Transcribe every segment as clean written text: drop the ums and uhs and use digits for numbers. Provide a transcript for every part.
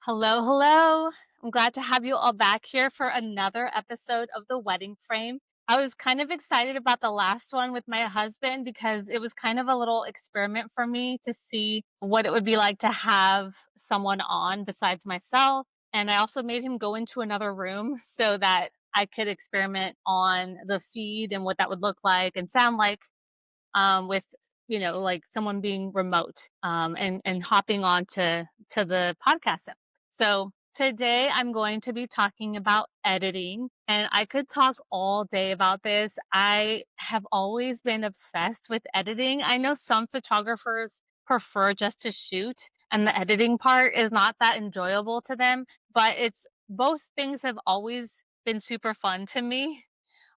Hello, hello. I'm glad to have you all back here for another episode of The Wedding Frame. I was kind of excited about the last one with my husband because it was kind of a little experiment for me to see what it would be like to have someone on besides myself. And I also made him go into another room so that I could experiment on the feed and what that would look like and sound like with like someone being remote and hopping on to the podcast. So today I'm going to be talking about editing, and I could talk all day about this. I have always been obsessed with editing. I know some photographers prefer just to shoot, and the editing part is not that enjoyable to them, but it's both things have always been super fun to me.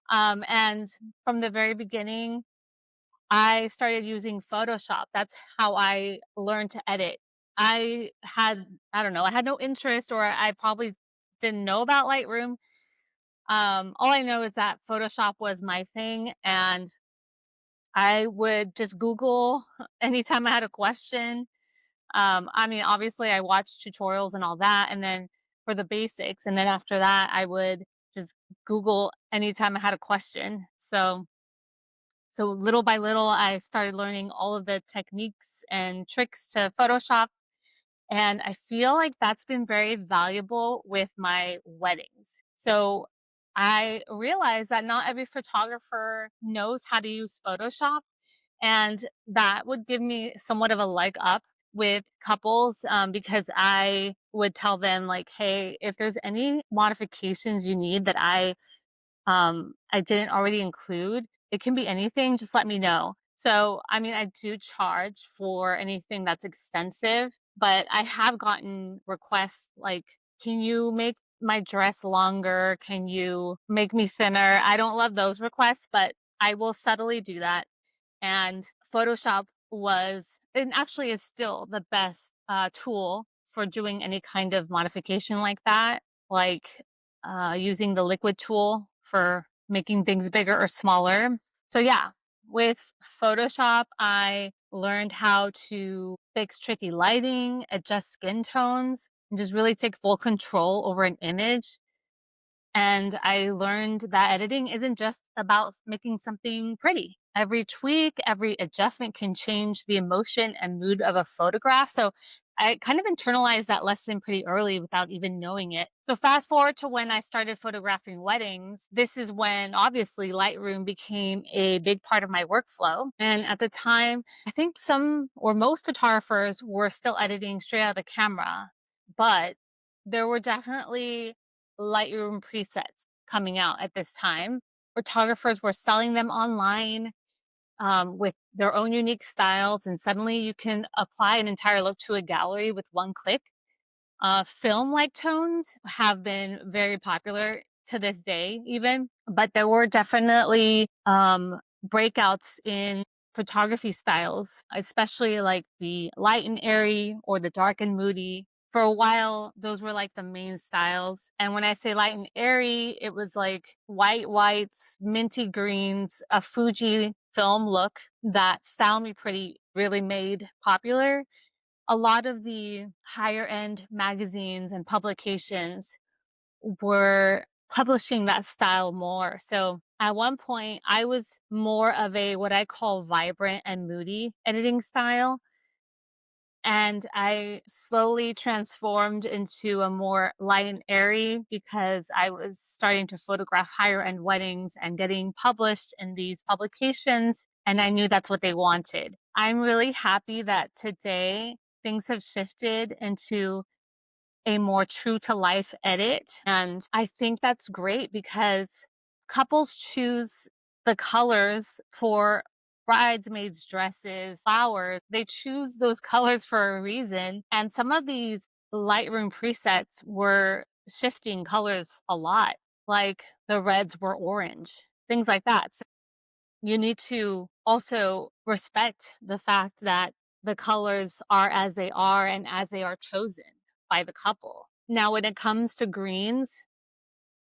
And from the very beginning, I started using Photoshop. That's how I learned to edit. I don't know, I had no interest or I probably didn't know about Lightroom. All I know is that Photoshop was my thing and I would just Google anytime I had a question. I mean, obviously I watched tutorials and all that and then for the basics and then after that I would just Google anytime I had a question. So little by little, I started learning all of the techniques and tricks to Photoshop. And I feel like that's been very valuable with my weddings. So I realized that not every photographer knows how to use Photoshop. And that would give me somewhat of a leg up with couples because I would tell them, like, hey, if there's any modifications you need that I didn't already include. It can be anything, just let me know. So, I mean, I do charge for anything that's extensive, but I have gotten requests like, can you make my dress longer? Can you make me thinner? I don't love those requests, but I will subtly do that. And Photoshop was, and actually is still the best tool for doing any kind of modification like that, like using the liquid tool for making things bigger or smaller. So, yeah, with Photoshop, I learned how to fix tricky lighting, adjust skin tones, and just really take full control over an image. And I learned that editing isn't just about making something pretty. Every tweak, every adjustment can change the emotion and mood of a photograph. So I kind of internalized that lesson pretty early without even knowing it. So fast forward to when I started photographing weddings. This is when obviously Lightroom became a big part of my workflow. And at the time, I think some or most photographers were still editing straight out of the camera, but there were definitely Lightroom presets coming out at this time. Photographers were selling them online with their own unique styles, and suddenly you can apply an entire look to a gallery with one click. Film like tones have been very popular to this day, even, but there were definitely breakouts in photography styles, especially like the light and airy or the dark and moody. For a while, those were like the main styles. And when I say light and airy, it was like white whites, minty greens, a Fuji film look. That style me pretty really made popular. A lot of the higher end magazines and publications were publishing that style more. So at one point, I was more of a what I call vibrant and moody editing style. And I slowly transformed into a more light and airy because I was starting to photograph higher end weddings and getting published in these publications. And I knew that's what they wanted. I'm really happy that today things have shifted into a more true to life edit. And I think that's great because couples choose the colors for bridesmaids' dresses, flowers. They choose those colors for a reason. And some of these Lightroom presets were shifting colors a lot, like the reds were orange, things like that. So you need to also respect the fact that the colors are as they are and as they are chosen by the couple. Now, when it comes to greens,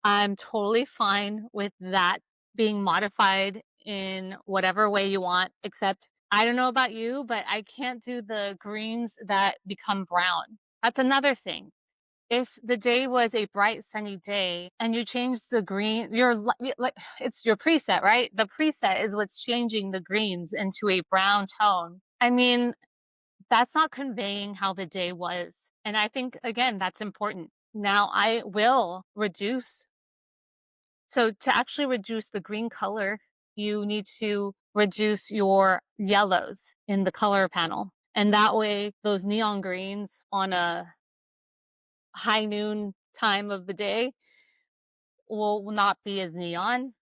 I'm totally fine with that being modified in whatever way you want, except I don't know about you, but I can't do the greens that become brown. That's another thing. If the day was a bright sunny day and you change the green, like it's your preset, right? The preset is what's changing the greens into a brown tone. I mean, that's not conveying how the day was. And I think, again, that's important. Now I will reduce. So to actually reduce the green color, you need to reduce your yellows in the color panel. And that way, those neon greens on a high noon time of the day will not be as neon.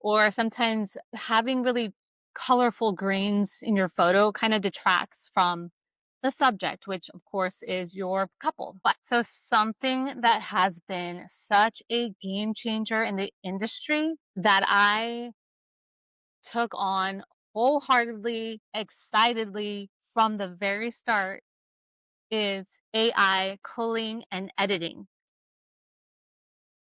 Or sometimes having really colorful greens in your photo kind of detracts from the subject, which of course is your couple. But so something that has been such a game changer in the industry that I took on wholeheartedly, excitedly from the very start is AI culling and editing.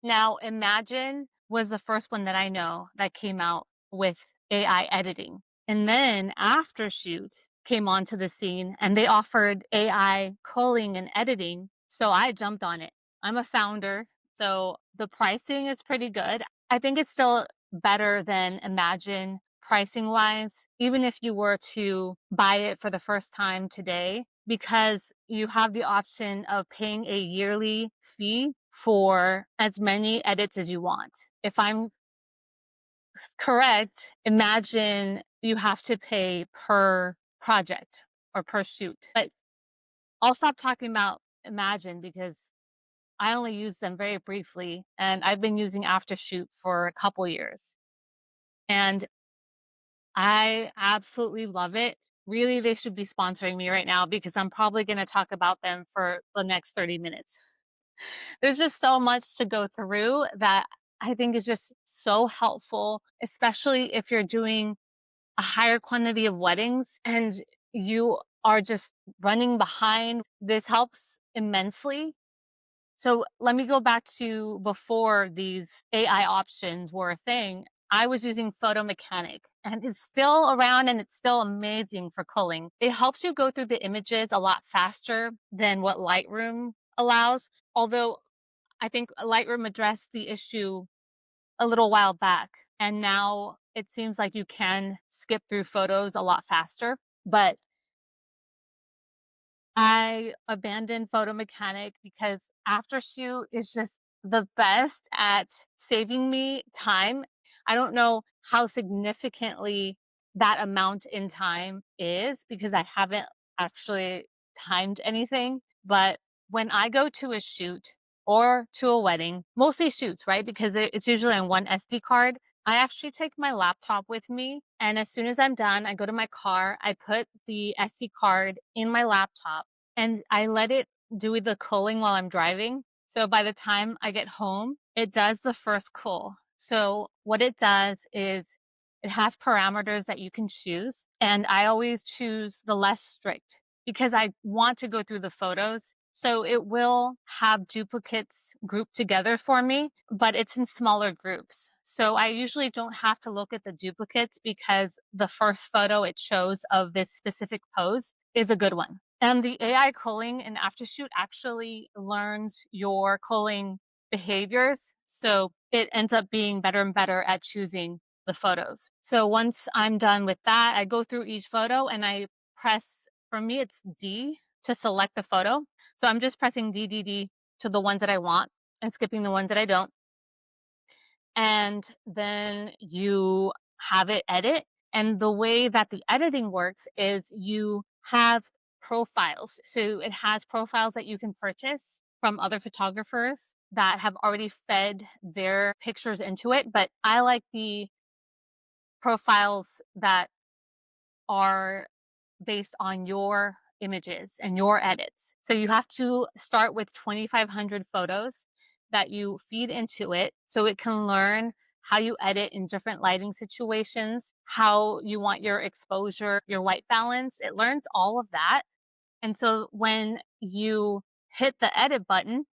Now, Imagine was the first one that I know that came out with AI editing. And then Aftershoot came onto the scene and they offered AI culling and editing. So I jumped on it. I'm a founder, so the pricing is pretty good. I think it's still better than Imagine pricing wise, even if you were to buy it for the first time today, because you have the option of paying a yearly fee for as many edits as you want. If I'm correct, Imagine you have to pay per project or per shoot. But I'll stop talking about Imagine because I only use them very briefly and I've been using Aftershoot for a couple years. And I absolutely love it. Really, they should be sponsoring me right now because I'm probably going to talk about them for the next 30 minutes. There's just so much to go through that I think is just so helpful, especially if you're doing a higher quantity of weddings and you are just running behind. This helps immensely. So let me go back to before these AI options were a thing. I was using Photo Mechanic and it's still around and it's still amazing for culling. It helps you go through the images a lot faster than what Lightroom allows. Although I think Lightroom addressed the issue a little while back, and now it seems like you can skip through photos a lot faster. But I abandoned Photo Mechanic because Aftershoot is just the best at saving me time. I don't know how significantly that amount in time is because I haven't actually timed anything. But when I go to a shoot or to a wedding, mostly shoots, right? Because it's usually on one SD card. I actually take my laptop with me, and as soon as I'm done, I go to my car, I put the SD card in my laptop, and I let it do the culling while I'm driving. So by the time I get home, it does the first cull. So what it does is it has parameters that you can choose, and I always choose the less strict because I want to go through the photos. So it will have duplicates grouped together for me, but it's in smaller groups. So I usually don't have to look at the duplicates because the first photo it shows of this specific pose is a good one. And the AI culling in Aftershoot actually learns your culling behaviors. So it ends up being better and better at choosing the photos. So once I'm done with that, I go through each photo and I press, for me, it's D to select the photo. So I'm just pressing D, D, D to the ones that I want and skipping the ones that I don't. And then you have it edit. And the way that the editing works is you have profiles. So it has profiles that you can purchase from other photographers that have already fed their pictures into it. But I like the profiles that are based on your images and your edits. So you have to start with 2,500 photos that you feed into it so it can learn how you edit in different lighting situations, how you want your exposure, your white balance. It learns all of that. And so when you hit the edit button,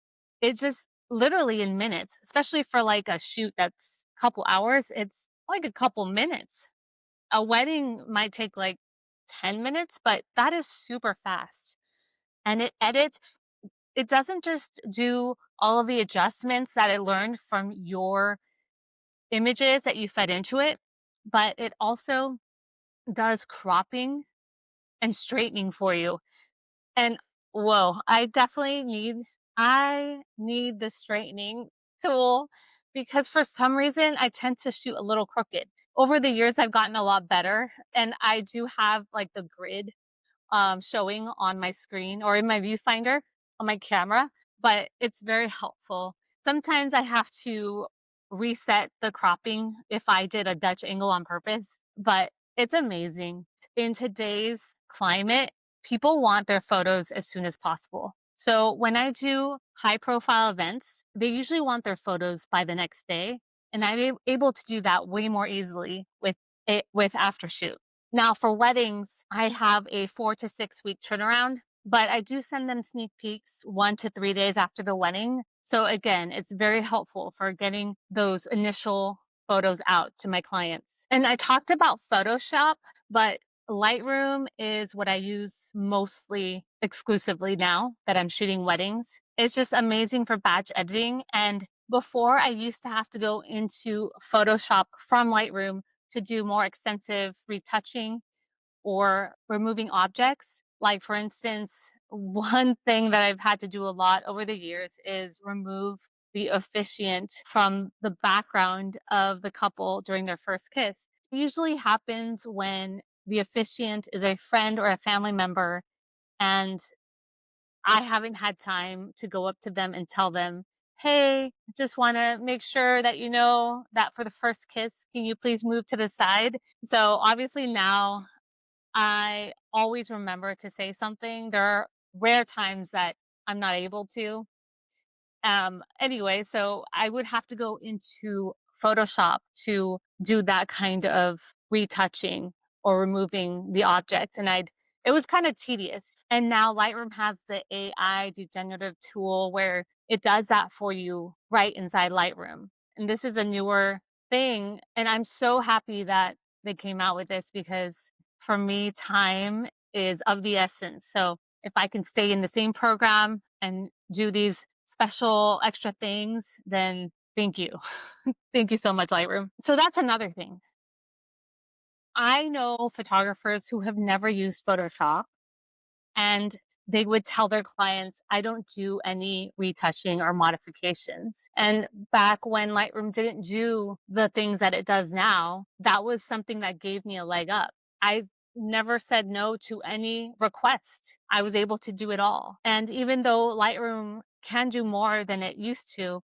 it just literally in minutes, especially for like a shoot that's a couple hours, it's like a couple minutes. A wedding might take like 10 minutes, but that is super fast. And it edits. it doesn't just do all of the adjustments that it learned from your images that you fed into it, but it also does cropping and straightening for you. And whoa, I need the straightening tool because for some reason I tend to shoot a little crooked. Over the years I've gotten a lot better and I do have like the grid showing on my screen or in my viewfinder on my camera, but it's very helpful. Sometimes I have to reset the cropping if I did a Dutch angle on purpose, but it's amazing. In today's climate, people want their photos as soon as possible. So when I do high profile events, they usually want their photos by the next day. And able to do that way more easily with Aftershoot. Now for weddings, I have a 4 to 6 week turnaround, but I do send them sneak peeks 1 to 3 days after the wedding. So again, it's very helpful for getting those initial photos out to my clients. And I talked about Photoshop, but Lightroom is what I use mostly exclusively now that I'm shooting weddings. It's just amazing for batch editing. And before, I used to have to go into Photoshop from Lightroom to do more extensive retouching or removing objects. Like, for instance, one thing that I've had to do a lot over the years is remove the officiant from the background of the couple during their first kiss. It usually happens when the officiant is a friend or a family member, and I haven't had time to go up to them and tell them, hey, just want to make sure that you know that for the first kiss, can you please move to the side? So obviously now I always remember to say something. There are rare times that I'm not able to. Anyway, so I would have to go into Photoshop to do that kind of retouching or removing the objects. It was kind of tedious. And now Lightroom has the AI degenerative tool where it does that for you right inside Lightroom. And this is a newer thing. And I'm so happy that they came out with this because for me, time is of the essence. So if I can stay in the same program and do these special extra things, then thank you. Thank you so much, Lightroom. So that's another thing. I know photographers who have never used Photoshop and they would tell their clients, I don't do any retouching or modifications. And back when Lightroom didn't do the things that it does now, that was something that gave me a leg up. I never said no to any request. I was able to do it all. And even though Lightroom can do more than it used to,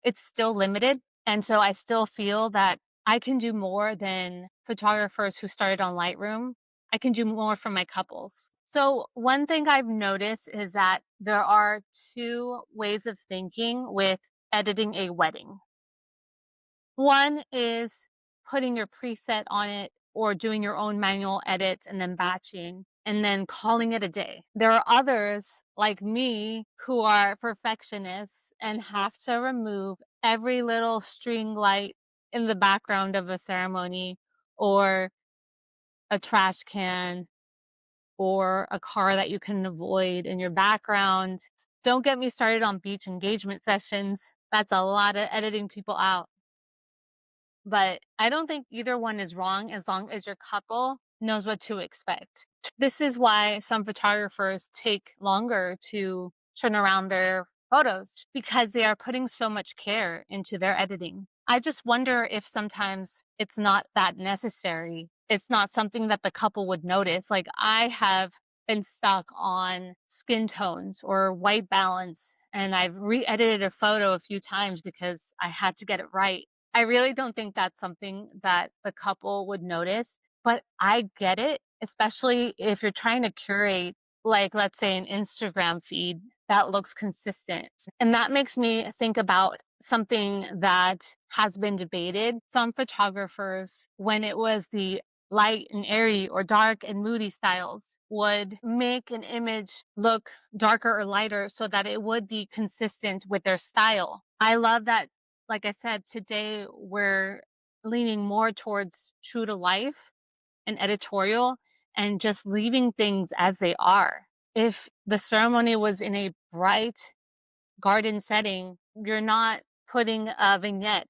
it's still limited. And so I still feel that I can do more than photographers who started on Lightroom. I can do more for my couples. So, one thing I've noticed is that there are two ways of thinking with editing a wedding. One is putting your preset on it or doing your own manual edits and then batching and then calling it a day. There are others like me who are perfectionists and have to remove every little string light in the background of a ceremony or a trash can or a car that you can avoid in your background. Don't get me started on beach engagement sessions. That's a lot of editing people out. But I don't think either one is wrong as long as your couple knows what to expect. This is why some photographers take longer to turn around their photos because they are putting so much care into their editing. I just wonder if sometimes it's not that necessary. It's not something that the couple would notice. Like I have been stuck on skin tones or white balance, and I've re edited a photo a few times because I had to get it right. I really don't think that's something that the couple would notice, but I get it, especially if you're trying to curate, like, let's say, an Instagram feed that looks consistent. And that makes me think about something that has been debated. Some photographers, when it was the light and airy or dark and moody styles, would make an image look darker or lighter so that it would be consistent with their style. I love that, like I said, today we're leaning more towards true to life and editorial and just leaving things as they are. If the ceremony was in a bright garden setting, you're not putting a vignette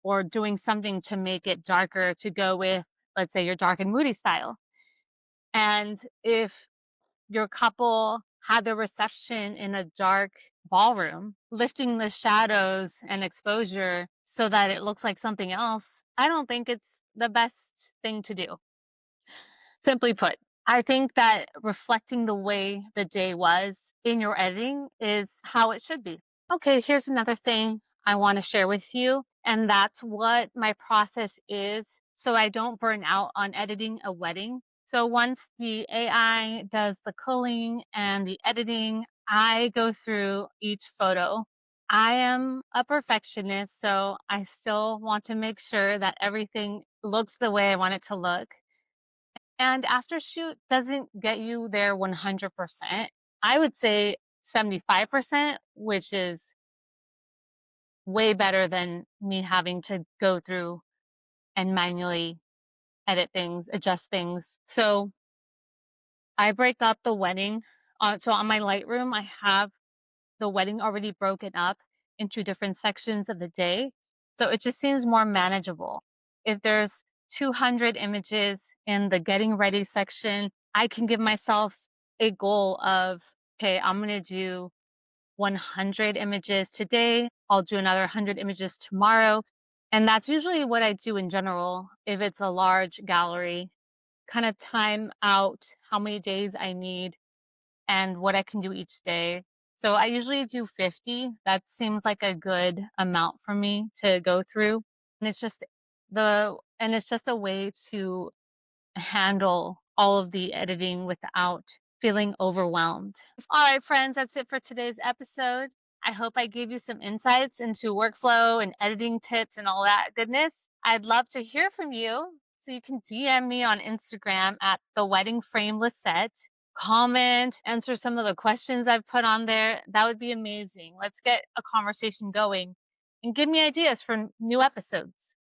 or doing something to make it darker to go with, let's say, your dark and moody style. And if your couple had their reception in a dark ballroom, lifting the shadows and exposure so that it looks like something else, I don't think it's the best thing to do. Simply put, I think that reflecting the way the day was in your editing is how it should be. Okay, here's another thing I want to share with you, and that's what my process is so I don't burn out on editing a wedding. So once the AI does the culling and the editing, I go through each photo. I am a perfectionist, so I still want to make sure that everything looks the way I want it to look. And Aftershoot doesn't get you there 100%. I would say 75%, which is way better than me having to go through and manually edit things, adjust things. So I break up the wedding. So on my Lightroom, I have the wedding already broken up into different sections of the day. So it just seems more manageable. If there's 200 images in the getting ready section, I can give myself a goal of, okay, I'm going to do 100 images today. I'll do another 100 images tomorrow. And that's usually what I do in general. If it's a large gallery, kind of time out how many days I need and what I can do each day. So I usually do 50. That seems like a good amount for me to go through. And it's just a way to handle all of the editing without feeling overwhelmed. All right, friends, that's it for today's episode. I hope I gave you some insights into workflow and editing tips and all that goodness. I'd love to hear from you. So you can DM me on Instagram at the wedding frame Lisette. Comment, answer some of the questions I've put on there. That would be amazing. Let's get a conversation going and give me ideas for new episodes.